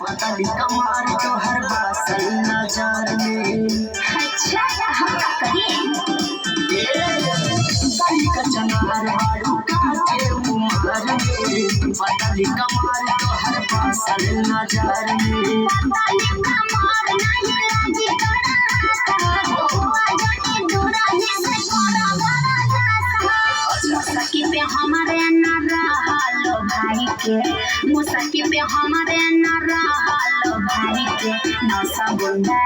पतली कमर तोहर बासल नजर में। अच्छा हम का करें गली का चनार बारू काटे उमर में पतली कमर तोहर बासल नजर में। पतली कमर नहीं लागी तोरा हुआ जाने दूरा ही से कोरा बड़ा मुसकी पे हमारे न रहलो भाई के मुसकी पे हमारे न रहलो भाई के नशा बुंदा